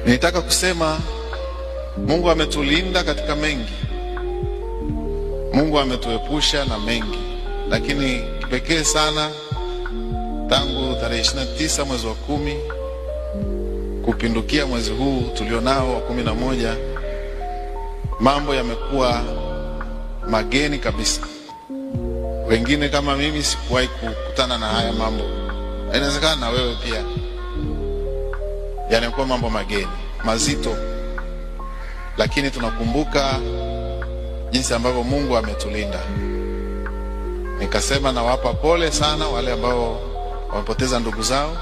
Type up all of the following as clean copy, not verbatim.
Nitaka kusema Mungu ametulinda katika mengi. Mungu ametuepusha na mengi. Lakini kipekee sana tangu tarehe 29 mwezi wa 10 kupindukia mwezi huu tulionao wa 11, mambo yamekuwa mageni kabisa. Wengine kama mimi sikuwahi kukutana na haya mambo. Inawezekana na wewe pia. Yanakuwa mambo mageni, mazito. Lakini tunakumbuka jinsi ambavyo Mungu ametulinda. Nikasema nawapa pole sana wale ambao wamepoteza ndugu zao,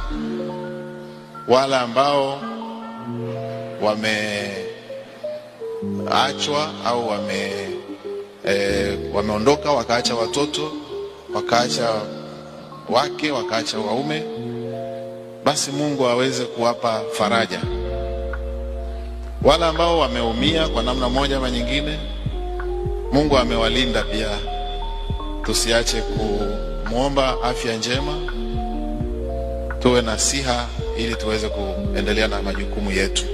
wale ambao wameachwa au wameondoka wakaacha watoto, wakaacha wake, wakaacha waume. Basi Mungu aweze kuwapa faraja. Wale ambao wameumia kwa namna moja ama nyingine, Mungu amewalinda pia. Tusiache kumuomba afya njema, tuwe na siha ili tuweze kuendelea na majukumu yetu.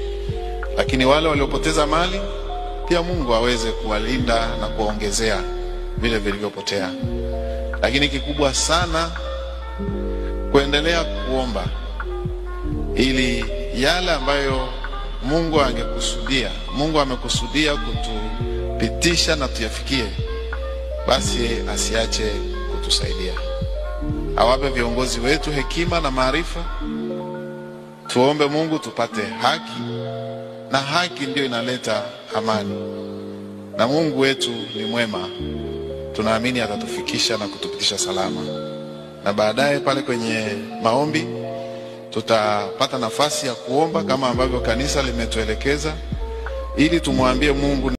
Lakini wale waliopoteza mali pia Mungu aweze kuwalinda na kuongezea vile vilivyopotea. Lakini kikubwa sana kuendelea kuomba ili yale ambayo Mungu angekusudia, Mungu amekusudia kutupitisha na tuyafikie, basi asiache kutusaidia. Awape viongozi wetu hekima na maarifa. Tuombe Mungu tupate haki, na haki ndio inaleta amani. Na Mungu wetu ni mwema. Tunaamini atatufikisha na kutupitisha salama. Na baadaye pale kwenye maombi tutapata nafasi ya kuomba kama ambavyo kanisa limetuelekeza, ili tumwambie Mungu